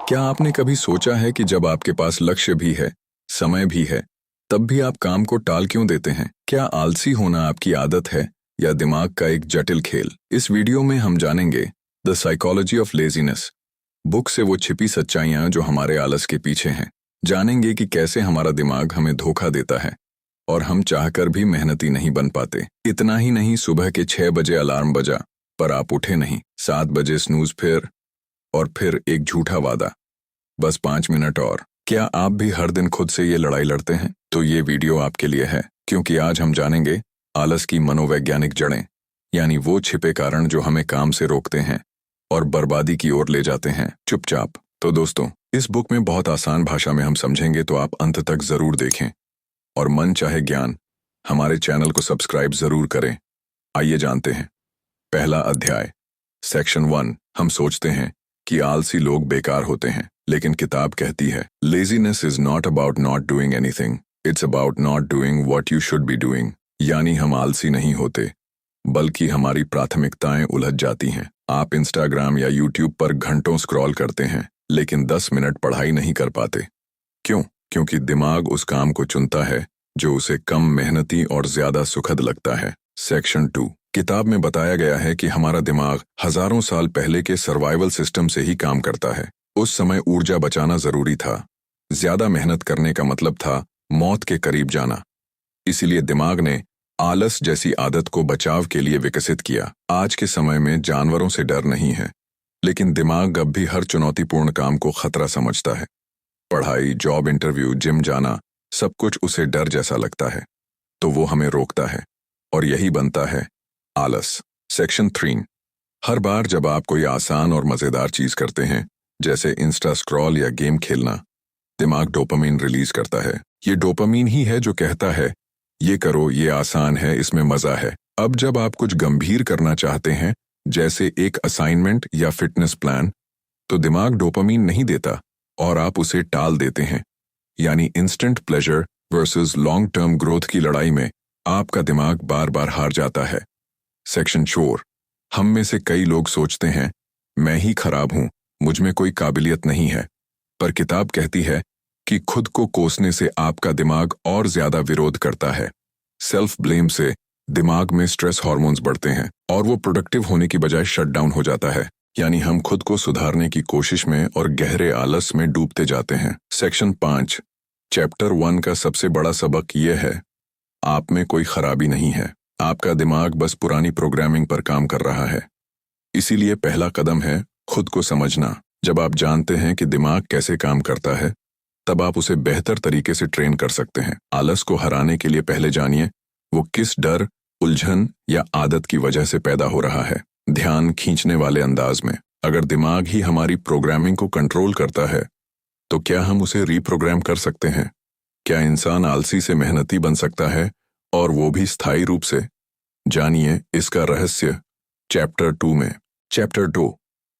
क्या आपने कभी सोचा है कि जब आपके पास लक्ष्य भी है, समय भी है, तब भी आप काम को टाल क्यों देते हैं? क्या आलसी होना आपकी आदत है या दिमाग का एक जटिल खेल? इस वीडियो में हम जानेंगे the psychology of laziness, book से वो छिपी सच्चाइयां जो हमारे आलस के पीछे हैं। जानेंगे कि कैसे हमारा दिमाग हमें धोखा देता है और हम चाहकर भी मेहनती नहीं बन पाते। इतना ही नहीं, सुबह के 6 बजे अलार्म बजा पर आप उठे नहीं, 7 बजे स्नूज फिर एक झूठा वादा, बस 5 मिनट और। क्या आप भी हर दिन खुद से ये लड़ाई लड़ते हैं? तो ये वीडियो आपके लिए है, क्योंकि आज हम जानेंगे आलस की मनोवैज्ञानिक जड़ें, यानी वो छिपे कारण जो हमें काम से रोकते हैं और बर्बादी की ओर ले जाते हैं चुपचाप। तो दोस्तों, इस बुक में बहुत आसान भाषा में हम समझेंगे, तो आप अंत तक जरूर देखें और मन चाहे ज्ञान, हमारे चैनल को सब्सक्राइब जरूर करें। आइए जानते हैं। पहला अध्याय, सेक्शन 1। हम सोचते हैं कि आलसी लोग बेकार होते हैं, लेकिन किताब कहती है laziness is not about not doing anything, it's about not doing what you should be doing. यानी हम आलसी नहीं होते, बल्कि हमारी प्राथमिकताएं उलझ जाती हैं। आप इंस्टाग्राम या यूट्यूब पर घंटों स्क्रॉल करते हैं, लेकिन 10 मिनट पढ़ाई नहीं कर पाते। क्यों? क्योंकि दिमाग उस काम को चुनता है जो उसे कम मेहनती और ज्यादा सुखद लगता है। सेक्शन 2। किताब में बताया गया है कि हमारा दिमाग हजारों साल पहले के सर्वाइवल सिस्टम से ही काम करता है। उस समय ऊर्जा बचाना जरूरी था। ज्यादा मेहनत करने का मतलब था मौत के करीब जाना। इसीलिए दिमाग ने आलस जैसी आदत को बचाव के लिए विकसित किया। आज के समय में जानवरों से डर नहीं है, लेकिन दिमाग अब भी हर चुनौतीपूर्ण काम को खतरा समझता है। पढ़ाई, जॉब इंटरव्यू, जिम जाना, सब कुछ उसे डर जैसा लगता है, तो वो हमें रोकता है और यही बनता है आलस। सेक्शन 3। हर बार जब आप कोई आसान और मजेदार चीज करते हैं, जैसे इंस्टा स्क्रॉल या गेम खेलना, दिमाग डोपामीन रिलीज करता है। ये डोपामीन ही है जो कहता है ये करो, ये आसान है, इसमें मजा है। अब जब आप कुछ गंभीर करना चाहते हैं, जैसे एक असाइनमेंट या फिटनेस प्लान, तो दिमाग डोपामीन नहीं देता और आप उसे टाल देते हैं। यानी instant pleasure versus long term growth की लड़ाई में आपका दिमाग बार बार हार जाता है। सेक्शन 4। हम में से कई लोग सोचते हैं मैं ही खराब हूं, मुझ में कोई काबिलियत नहीं है। पर किताब कहती है कि खुद को कोसने से आपका दिमाग और ज्यादा विरोध करता है। सेल्फ ब्लेम से दिमाग में स्ट्रेस हार्मोन्स बढ़ते हैं और वो प्रोडक्टिव होने की बजाय शट डाउन हो जाता है। यानी हम खुद को सुधारने की कोशिश में और गहरे आलस में डूबते जाते हैं। सेक्शन 5। चैप्टर 1 का सबसे बड़ा सबक यह है, आप में कोई खराबी नहीं है, आपका दिमाग बस पुरानी प्रोग्रामिंग पर काम कर रहा है। इसीलिए पहला कदम है खुद को समझना। जब आप जानते हैं कि दिमाग कैसे काम करता है, तब आप उसे बेहतर तरीके से ट्रेन कर सकते हैं। आलस को हराने के लिए पहले जानिए वो किस डर, उलझन या आदत की वजह से पैदा हो रहा है। ध्यान खींचने वाले अंदाज में, अगर दिमाग ही हमारी प्रोग्रामिंग को कंट्रोल करता है, तो क्या हम उसे रीप्रोग्राम कर सकते हैं? क्या इंसान आलसी से मेहनती बन सकता है, और वो भी स्थायी रूप से? जानिए इसका रहस्य चैप्टर 2 में। चैप्टर 2,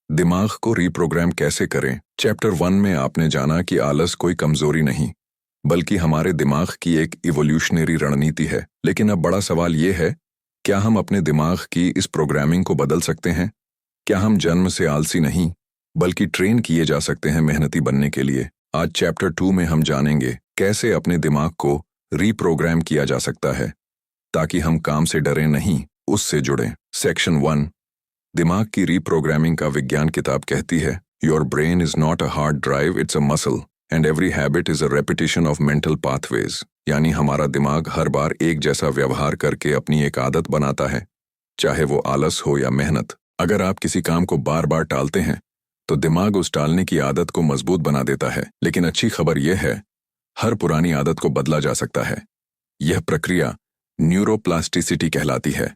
दिमाग को रीप्रोग्राम कैसे करें। चैप्टर 1 में आपने जाना कि आलस कोई कमजोरी नहीं, बल्कि हमारे दिमाग की एक इवोल्यूशनरी रणनीति है। लेकिन अब बड़ा सवाल यह है, क्या हम अपने दिमाग की इस प्रोग्रामिंग को बदल सकते हैं? क्या हम जन्म से आलसी नहीं, बल्कि ट्रेन किए जा सकते हैं मेहनती बनने के लिए? आज चैप्टर 2 में हम जानेंगे कैसे अपने दिमाग को रीप्रोग्राम किया जा सकता है, ताकि हम काम से डरें नहीं, उससे जुड़ें। सेक्शन 1, दिमाग की रीप्रोग्रामिंग का विज्ञान। किताब कहती है your brain is not a hard drive, it's a muscle and every habit is a repetition of mental pathways. यानी हमारा दिमाग हर बार एक जैसा व्यवहार करके अपनी एक आदत बनाता है, चाहे वो आलस हो या मेहनत। अगर आप किसी काम को बार बार टालते हैं, तो दिमाग उस टालने की आदत को मजबूत बना देता है। लेकिन अच्छी खबर यह है, हर पुरानी आदत को बदला जा सकता है। यह प्रक्रिया न्यूरोप्लास्टिसिटी कहलाती है,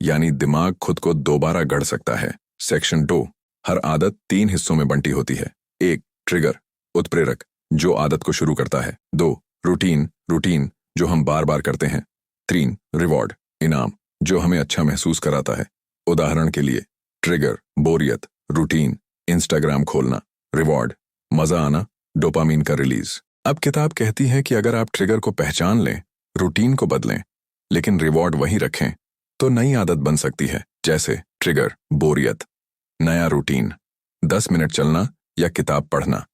यानी दिमाग खुद को दोबारा गढ़ सकता है। सेक्शन 2, हर आदत 3 हिस्सों में बंटी होती है। 1, ट्रिगर, उत्प्रेरक, जो आदत को शुरू करता है। 2, रूटीन, जो हम बार बार करते हैं। 3, रिवॉर्ड, इनाम, जो हमें अच्छा महसूस कराता है। उदाहरण के लिए, ट्रिगर बोरियत, रूटीन इंस्टाग्राम खोलना, रिवॉर्ड मजा आना, डोपामीन का रिलीज। अब किताब कहती है कि अगर आप ट्रिगर को पहचान लें, रूटीन को बदलें, लेकिन रिवॉर्ड वही रखें, तो नई आदत बन सकती है। जैसे ट्रिगर बोरियत, नया रूटीन 10 मिनट चलना या किताब पढ़ना।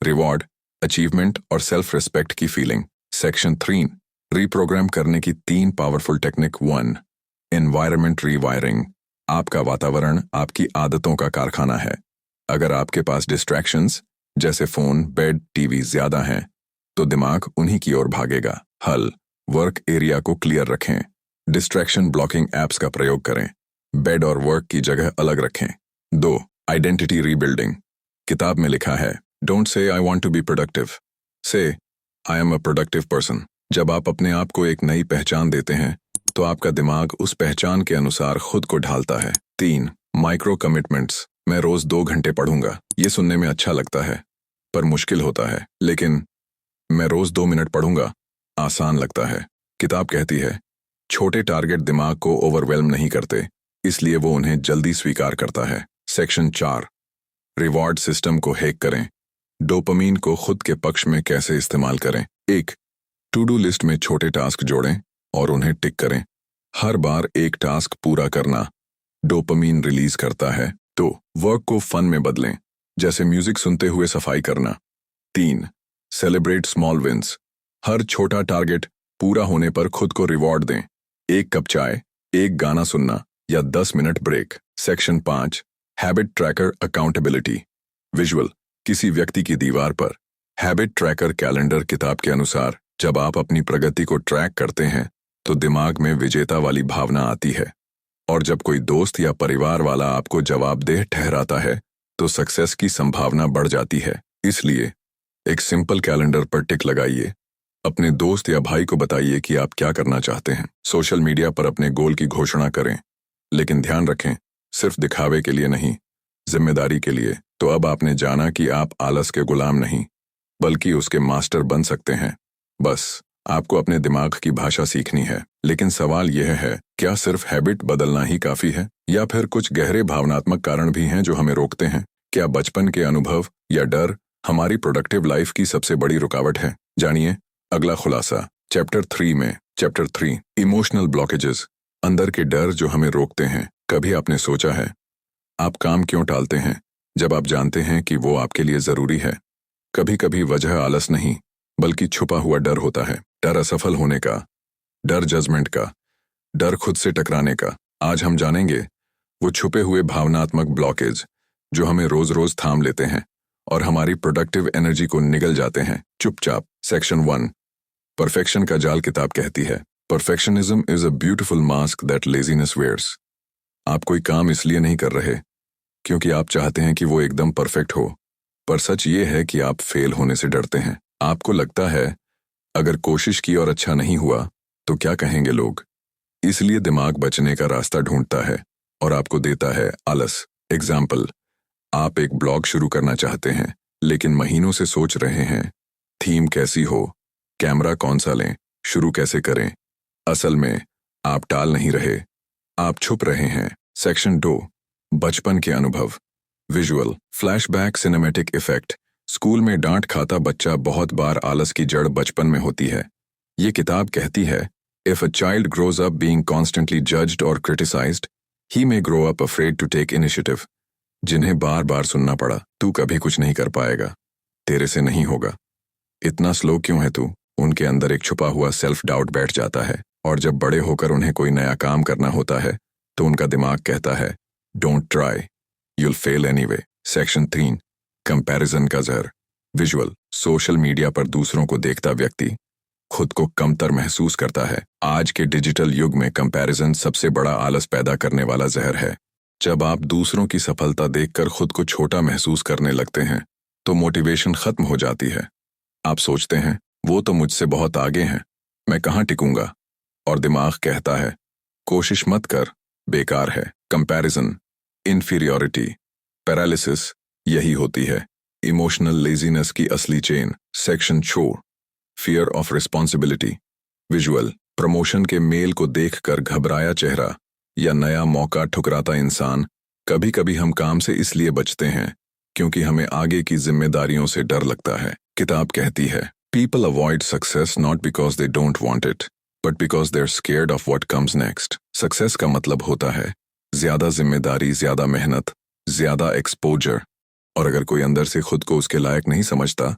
रिवॉर्ड, अचीवमेंट और सेल्फ रिस्पेक्ट की फीलिंग। सेक्शन 3, रीप्रोग्राम करने की 3 पावरफुल टेक्निक। 1, environment rewiring. आपका वातावरण आपकी आदतों का कारखाना है। अगर आपके पास डिस्ट्रैक्शंस जैसे फोन, बेड, टीवी ज्यादा हैं, तो दिमाग उन्हीं की ओर भागेगा। हल, वर्क एरिया को क्लियर रखें। डिस्ट्रैक्शन ब्लॉकिंग एप्स का प्रयोग करें। बेड और वर्क की जगह अलग रखें। 2, आइडेंटिटी रीबिल्डिंग। किताब में लिखा है, don't say I want to be productive, say I am a productive person. जब आप अपने आप को एक नई पहचान देते हैं, तो आपका दिमाग उस पहचान के अनुसार खुद को ढालता है। 3, माइक्रो कमिटमेंट्स। मैं रोज 2 घंटे पढ़ूंगा। ये सुनने में अच्छा लगता है, पर मुश्किल होता है। लेकिन मैं रोज 2 मिनट पढ़ूंगा आसान लगता है। किताब कहती है, छोटे टारगेट दिमाग को ओवरवेल्म नहीं करते, इसलिए वो उन्हें जल्दी स्वीकार करता है। सेक्शन 4, रिवॉर्ड सिस्टम को हैक करें। डोपामीन को खुद के पक्ष में कैसे इस्तेमाल करें। 1, टू डू लिस्ट में छोटे टास्क जोड़ें और उन्हें टिक करें। हर बार एक टास्क पूरा करना डोपामीन रिलीज करता है। तो वर्क को फन में बदलें, जैसे म्यूजिक सुनते हुए सफाई करना। 3, सेलिब्रेट स्मॉल विंस। हर छोटा टारगेट पूरा होने पर खुद को रिवॉर्ड दें। 1 कप चाय, 1 गाना सुनना या 10 minute break. Section 5, habit tracker accountability. Visual, किसी व्यक्ति की दीवार पर हैबिट ट्रैकर कैलेंडर किताब के अनुसार जब आप अपनी प्रगति को ट्रैक करते हैं, तो दिमाग में विजेता वाली भावना आती है। और जब कोई दोस्त या परिवार वाला आपको जवाबदेह ठहराता है, तो सक्सेस की संभावना बढ़ जाती है। इसलिए एक सिंपल कैलेंडर पर टिक लगाइए। अपने दोस्त या भाई को बताइए कि आप क्या करना चाहते हैं। सोशल मीडिया पर अपने गोल की घोषणा करें, लेकिन ध्यान रखें, सिर्फ दिखावे के लिए नहीं, जिम्मेदारी के लिए। तो अब आपने जाना कि आप आलस के गुलाम नहीं, बल्कि उसके मास्टर बन सकते हैं। बस आपको अपने दिमाग की भाषा सीखनी है। लेकिन सवाल यह है, क्या सिर्फ हैबिट बदलना ही काफी है, या फिर कुछ गहरे भावनात्मक कारण भी हैं जो हमें रोकते हैं? क्या बचपन के अनुभव या डर हमारी प्रोडक्टिव लाइफ की सबसे बड़ी रुकावट है? जानिए अगला खुलासा चैप्टर 3 में। Chapter 3, emotional blockages. अंदर के डर जो हमें रोकते हैं। कभी आपने सोचा है, आप काम क्यों टालते हैं जब आप जानते हैं कि वो आपके लिए जरूरी है? कभी कभी वजह आलस नहीं, बल्कि छुपा हुआ डर होता है। डर असफल होने का, डर जजमेंट का, डर खुद से टकराने का। आज हम जानेंगे वो छुपे हुए भावनात्मक ब्लॉकेज जो हमें रोज रोज थाम लेते हैं और हमारी प्रोडक्टिव एनर्जी को निगल जाते हैं चुपचाप। सेक्शन 1, परफेक्शन का जाल। किताब कहती है, perfectionism is a beautiful mask that laziness wears. आप कोई काम इसलिए नहीं कर रहे क्योंकि आप चाहते हैं कि वो एकदम परफेक्ट हो, पर सच ये है कि आप फेल होने से डरते हैं। आपको लगता है, अगर कोशिश की और अच्छा नहीं हुआ तो क्या कहेंगे लोग? इसलिए दिमाग बचने का रास्ता ढूंढता है और आपको देता है आलस। एग्जाम्पल, आप एक ब्लॉग शुरू करना चाहते हैं, लेकिन महीनों से सोच रहे हैं, थीम कैसी हो, कैमरा कौन सा लें, शुरू कैसे करें। असल में आप टाल नहीं रहे, आप छुप रहे हैं। सेक्शन 2, बचपन के अनुभव। Visual, flashback, cinematic effect. School में डांट खाता बच्चा बहुत बार आलस की जड़ बचपन में होती है। ये किताब कहती है, if a child grows up being constantly judged और criticised, he may grow up afraid to take initiative. जिन्हें बार बार सुनना पड़ा, तू कभी कुछ नहीं कर पाएगा, तेरे से नहीं होगा, इतना स्लो क्यों है तू, उनके अंदर एक छुपा हुआ सेल्फ डाउट बैठ जाता है। और जब बड़े होकर उन्हें कोई नया काम करना होता है, तो उनका दिमाग कहता है, don't try, you'll fail anyway. Section 3, comparison का जहर। विजुअल, सोशल मीडिया पर दूसरों को देखता व्यक्ति खुद को कमतर महसूस करता है। आज के डिजिटल युग में कंपैरिजन सबसे बड़ा आलस पैदा करने वाला जहर है। जब आप दूसरों की सफलता देखकर खुद को छोटा महसूस करने लगते हैं, तो मोटिवेशन खत्म हो जाती है। आप सोचते हैं, वो तो मुझसे बहुत आगे हैं, मैं कहाँ टिकूंगा? और दिमाग कहता है, कोशिश मत कर, बेकार है। कंपैरिजन, इन्फीरियॉरिटी, पैरालिसिस यही होती है इमोशनल लेजीनेस की असली chain. Section 4, fear of responsibility. Visual, promotion के मेल को देखकर घबराया चेहरा या नया मौका ठुकराता इंसान। कभी कभी हम काम से इसलिए बचते हैं क्योंकि हमें आगे की जिम्मेदारियों से डर लगता है। किताब कहती है, people avoid success not because they don't want it, but because they are scared of what comes next. Success का मतलब होता है ज्यादा जिम्मेदारी, ज्यादा मेहनत, ज्यादा एक्सपोजर, और अगर कोई अंदर से खुद को उसके लायक नहीं समझता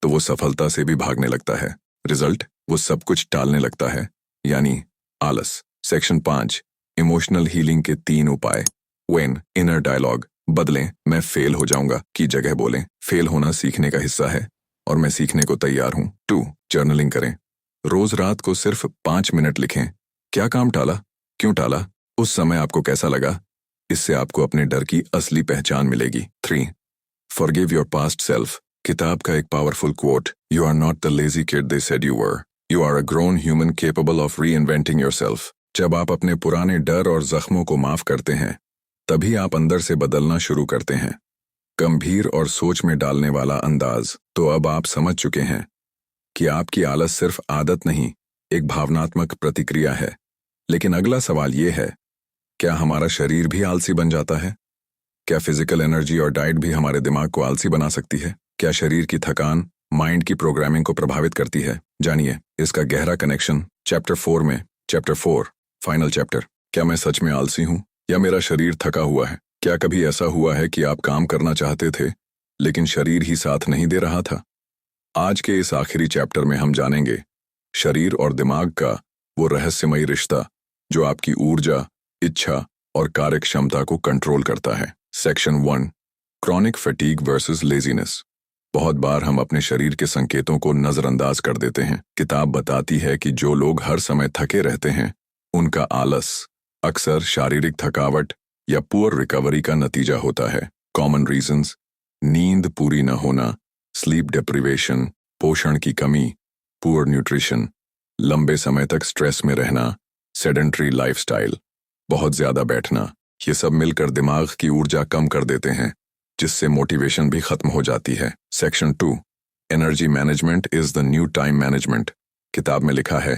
तो वो सफलता से भी भागने लगता है। रिजल्ट, वो सब कुछ टालने लगता है, यानी आलस। सेक्शन 5, इमोशनल हीलिंग के 3 उपाय। व्हेन इनर डायलॉग बदलें, मैं फेल हो जाऊंगा की जगह बोलें, फेल होना सीखने का हिस्सा है और मैं सीखने को तैयार हूं। 2, जर्नलिंग करें। रोज रात को सिर्फ 5 मिनट लिखें। क्या काम टाला, क्यों टाला, उस समय आपको कैसा लगा। इससे आपको अपने डर की असली पहचान मिलेगी। 3, फॉरगिव योर पास्ट सेल्फ। किताब का एक powerful quote, you are not the lazy kid they said you were, you are a grown human capable of reinventing yourself. जब आप अपने पुराने डर और जख्मों को माफ करते हैं तभी आप अंदर से बदलना शुरू करते हैं। गंभीर और सोच में डालने वाला अंदाज। तो अब आप समझ चुके हैं कि आपकी आलस सिर्फ आदत नहीं, एक भावनात्मक प्रतिक्रिया है। लेकिन अगला सवाल ये है, क्या हमारा शरीर भी आलसी बन जाता है? क्या फिजिकल एनर्जी और डाइट भी हमारे दिमाग को आलसी बना सकती है? क्या शरीर की थकान माइंड की प्रोग्रामिंग को प्रभावित करती है? जानिए इसका गहरा कनेक्शन चैप्टर 4 में। Chapter 4, final chapter. क्या मैं सच में आलसी हूं या मेरा शरीर थका हुआ है? क्या कभी ऐसा हुआ है कि आप काम करना चाहते थे लेकिन शरीर ही साथ नहीं दे रहा था? आज के इस आखिरी चैप्टर में हम जानेंगे शरीर और दिमाग का वो रहस्यमयी रिश्ता जो आपकी ऊर्जा, इच्छा और कार्यक्षमता को कंट्रोल करता है। Section 1, chronic fatigue versus laziness. बहुत बार हम अपने शरीर के संकेतों को नजरअंदाज कर देते हैं। किताब बताती है कि जो लोग हर समय थके रहते हैं उनका आलस अक्सर शारीरिक थकावट या पुअर रिकवरी का नतीजा होता है। कॉमन रीजंस: नींद पूरी न होना, स्लीप डिप्रिवेशन, पोषण की कमी, पुअर न्यूट्रिशन, लंबे समय तक स्ट्रेस में रहना, सेडेंट्री लाइफस्टाइल, बहुत ज्यादा बैठना। ये सब मिलकर दिमाग की ऊर्जा कम कर देते हैं जिससे मोटिवेशन भी खत्म हो जाती है। Section 2, energy management is the new time management. किताब में लिखा है,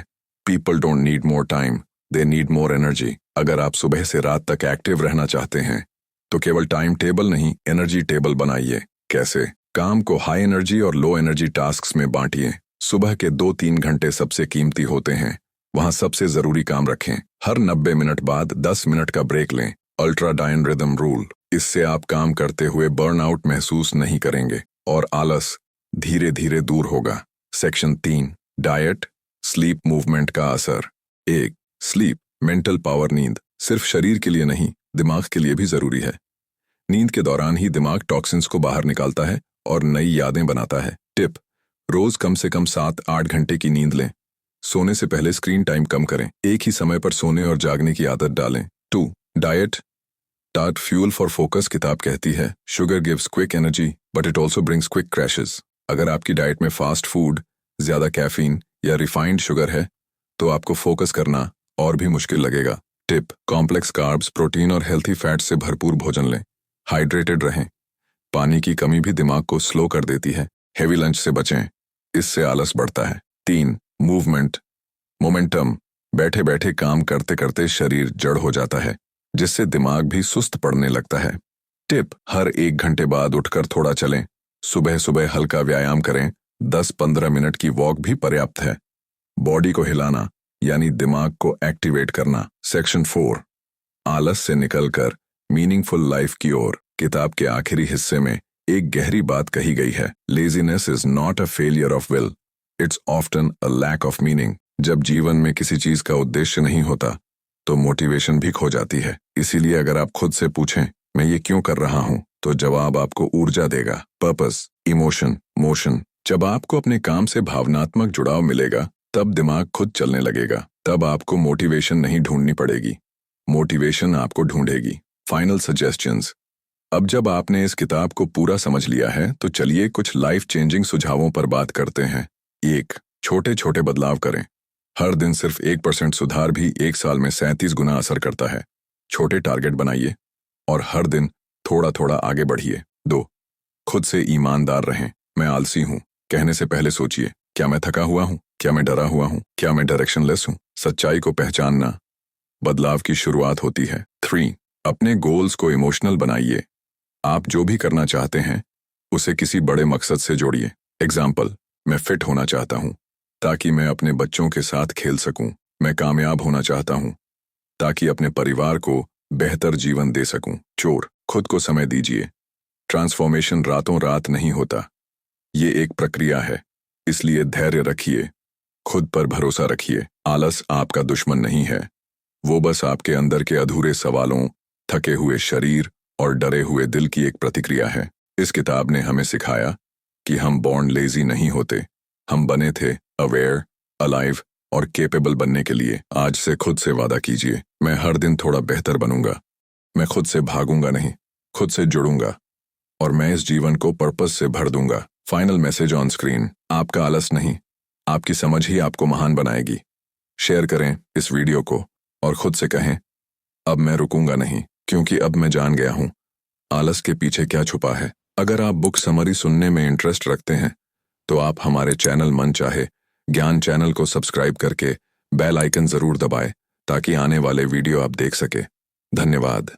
people don't need more time, they need more energy. अगर आप सुबह से रात तक एक्टिव रहना चाहते हैं तो केवल टाइम टेबल नहीं, एनर्जी टेबल बनाइए। कैसे? काम को हाई एनर्जी और लो एनर्जी टास्क्स में बांटिए। सुबह के 2-3 घंटे सबसे कीमती होते हैं, वहां सबसे जरूरी काम रखें। हर 90 मिनट बाद 10 मिनट का ब्रेक लें। अल्ट्राडाइन रिदम रूल, इससे आप काम करते हुए बर्नआउट महसूस नहीं करेंगे और आलस धीरे धीरे दूर होगा। सेक्शन 3, डाइट, स्लीप, मूवमेंट का असर। 1, स्लीप, मेंटल पावर। नींद सिर्फ शरीर के लिए नहीं, दिमाग के लिए भी जरूरी है। नींद के दौरान ही दिमाग टॉक्सिन्स को बाहर निकालता है और नई यादें बनाता है। टिप, रोज कम से कम 7-8 घंटे की नींद लें। सोने से पहले स्क्रीन टाइम कम करें। एक ही समय पर सोने और जागने की आदत डालें। 2, डाइट, टाट फ्यूल फॉर फोकस। किताब कहती है, sugar gives quick energy but it also brings quick crashes. अगर आपकी डाइट में फास्ट फूड, ज्यादा कैफीन या रिफाइंड शुगर है तो आपको फोकस करना और भी मुश्किल लगेगा। टिप, कॉम्प्लेक्स कार्ब्स, प्रोटीन और हेल्थी फैट से भरपूर भोजन लें। हाइड्रेटेड रहें, पानी की कमी भी दिमाग को स्लो कर देती है। हेवी लंच से बचें, इससे आलस बढ़ता है। 3, मूवमेंट, मोमेंटम। बैठे बैठे काम करते करते शरीर जड़ हो जाता है जिससे दिमाग भी सुस्त पड़ने लगता है। टिप, हर 1 घंटे बाद उठकर थोड़ा चलें। सुबह सुबह हल्का व्यायाम करें, 10-15 मिनट की वॉक भी पर्याप्त है। बॉडी को हिलाना यानी दिमाग को एक्टिवेट करना। सेक्शन 4, आलस से निकलकर मीनिंगफुल लाइफ की ओर। किताब के आखिरी हिस्से में एक गहरी बात कही गई है, laziness is not a failure of will, it's often a lack of meaning. जब जीवन में किसी चीज का उद्देश्य नहीं होता तो मोटिवेशन भी खो जाती है। इसीलिए अगर आप खुद से पूछें, मैं ये क्यों कर रहा हूं, तो जवाब आपको ऊर्जा देगा। Purpose, emotion, motion. जब आपको अपने काम से भावनात्मक जुड़ाव मिलेगा तब दिमाग खुद चलने लगेगा। तब आपको मोटिवेशन नहीं ढूंढनी पड़ेगी, मोटिवेशन आपको ढूंढेगी। Final suggestions. अब जब आपने इस किताब को पूरा समझ लिया है तो चलिए कुछ लाइफ चेंजिंग सुझावों पर बात करते हैं। 1, छोटे छोटे बदलाव करें। हर दिन सिर्फ 1% सुधार भी 1 साल में 37 गुना असर करता है। छोटे टारगेट बनाइए और हर दिन थोड़ा थोड़ा आगे बढ़िए। 2, खुद से ईमानदार रहें। मैं आलसी हूं कहने से पहले सोचिए, क्या मैं थका हुआ हूं, क्या मैं डरा हुआ हूं, क्या मैं डायरेक्शनलेस हूं। सच्चाई को पहचानना बदलाव की शुरुआत होती है। 3, अपने गोल्स को इमोशनल बनाइए। आप जो भी करना चाहते हैं उसे किसी बड़े मकसद से जोड़िए। एग्जाम्पल, मैं फिट होना चाहता हूं ताकि मैं अपने बच्चों के साथ खेल सकूं। मैं कामयाब होना चाहता हूं ताकि अपने परिवार को बेहतर जीवन दे सकूं। 4, खुद को समय दीजिए। ट्रांसफॉर्मेशन रातों रात नहीं होता, ये एक प्रक्रिया है। इसलिए धैर्य रखिए, खुद पर भरोसा रखिए। आलस आपका दुश्मन नहीं है, वो बस आपके अंदर के अधूरे सवालों, थके हुए शरीर और डरे हुए दिल की एक प्रतिक्रिया है। इस किताब ने हमें सिखाया कि हम बॉर्न लेजी नहीं होते, हम बने थे अवेयर, अलाइव और केपेबल बनने के लिए। आज से खुद से वादा कीजिए, मैं हर दिन थोड़ा बेहतर बनूंगा। मैं खुद से भागूंगा नहीं, खुद से जुड़ूंगा और मैं इस जीवन को पर्पस से भर दूंगा। फाइनल मैसेज ऑन स्क्रीन, आपका आलस नहीं, आपकी समझ ही आपको महान बनाएगी। शेयर करें इस वीडियो को और खुद से कहें, अब मैं रुकूंगा नहीं, क्योंकि अब मैं जान गया हूं आलस के पीछे क्या छुपा है। अगर आप बुक समरी सुनने में इंटरेस्ट रखते हैं तो आप हमारे चैनल मन चाहे ज्ञान चैनल को सब्सक्राइब करके बेल आइकन जरूर दबाएं ताकि आने वाले वीडियो आप देख सके। धन्यवाद।